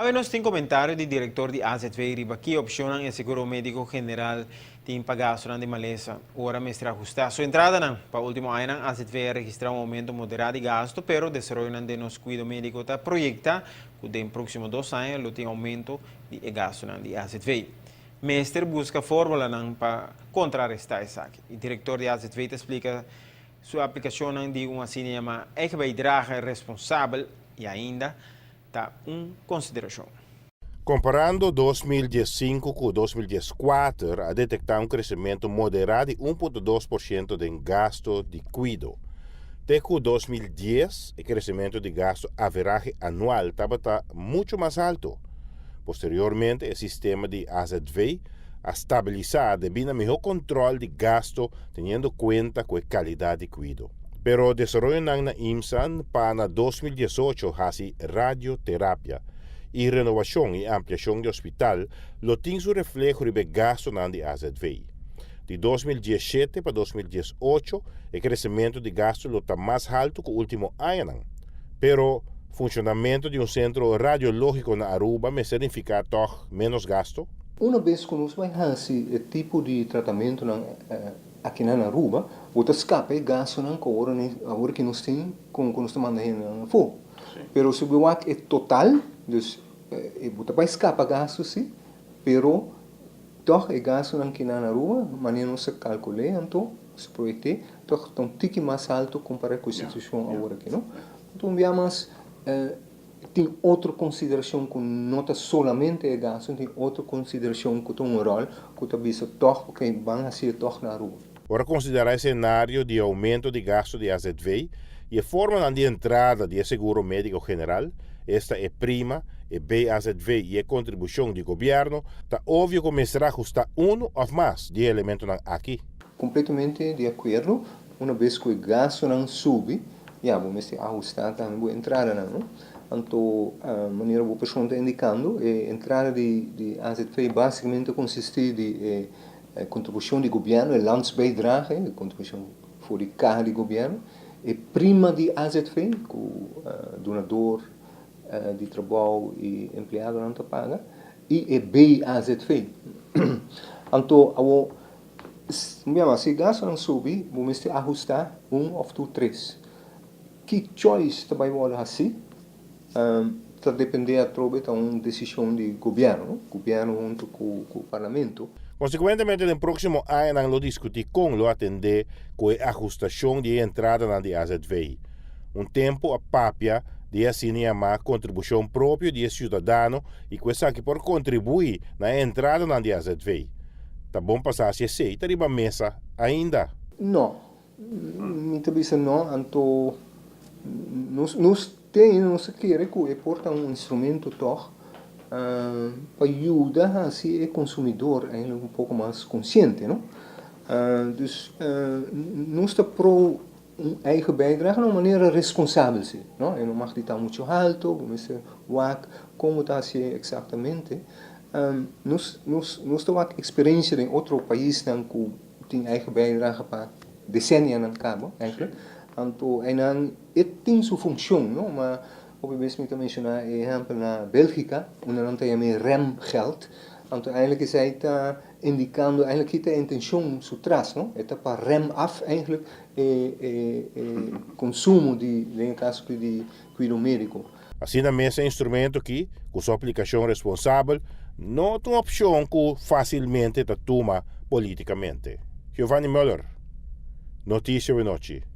Nós tem comentário do diretor de AZV riba que opcionam o seguro médico general tem pagaço de maleza ora mestre ajustar sua entrada não para o último ano a AZV registrar aumento moderado de gasto pero o desenvolvimento de nos cuido médico está proyecta que nos próximos 2 anos lo tem aumento de gasto de AZV. Mestre busca fórmula para contrarrestar isso aqui. O diretor de AZV explica sua aplicação de uma assim chama eigen bijdrage responsável e ainda está consideração. Comparando 2015 com 2014, a detectar crescimento moderado de 1,2% de gasto de cuidado. Até que 2010, o crescimento de gasto average anual estava muito mais alto. Posteriormente, o sistema de AZV a estabilizado debido a melhor controle de gasto, tendo conta com a qualidade de cuidado. Pero o desenvolvimento na IMSAN para 2018 hasi radioterapia e renovação e ampliação do hospital lo tem su reflejo de gasto na AZV. De 2017 para 2018, o crescimento de gasto lo está mais alto que o último ano. Pero funcionamento de centro radiológico na Aruba me significa toch menos gasto? Uma vez que nós vamos fazer o tipo de tratamento aqui na Aruba, o escape é gasto agora que nós temos com nós estamos mandando fogo. Pero se o é total, dus você vai escapar gasto sim, pero toch é gasto aqui na Aruba, maneira não se calcula, então se projetar, toch um tique mais alto comparado com a situação agora aqui, não? Então vamos tem outra consideração que não é somente é gasto, tem outra consideração que tem um rol que talvez toch que vão fazer toch na Aruba. Ora considerar cenário de aumento de gasto de AZV e a forma de entrada de seguro médico general, esta é prima, e BAZV e a contribuição do governo, está óbvio que começará a ajustar ou mais de elementos aqui. Completamente de acordo, uma vez que o gasto não sube, vamos ajustar também a entrada, não? Então, a maneira que a pessoa está indicando, a entrada de AZV basicamente consiste de contribuição do governo, landsbijdrage, a contribuição voor de carga do governo, e prima de AZV, que o donador de trabalho e empregado não paga, e BAZV. Então, se o gasto não subir, vamos ajustar ou três. Que choice também pode fazer? Está depender de uma decisão do governo junto com o parlamento. Consequentemente, no próximo ano, lo discutir com lo atender com a ajustação de entrada na AZV. Tempo a papia de assim chamar contribuição própria de cidadão e coisa aqui por contribuir na entrada na AZV. Tá bom passar se aceita riba mesa ainda? Não, muitas vezes não. Então, nós queremos que porta instrumento toch para ajudar a ser consumidor um pouco mais consciente, não? Dus nós está pro eigen bijdrage de uma maneira responsável, não? E não mag dit muito alto, vamos como está ser exatamente. Nós temos experiência em outro país que tem eigen bijdrage para decennia na cabo, eigenlijk. Então, tem sua função, não? Mas obviamente também mencionar exemplo na Bélgica, onde não tem mais remgeld. Então, eigenlijk is hij indicando, eigenlijk heeft hij intenção por trás, não? É para rem af, eigenlijk, consumo em caso de cuidado médico. Assim, na mesa instrumento aqui, com sua aplicação responsável, não é uma opção que facilmente toma politicamente. Giovanni Müller, Notícia de Noite.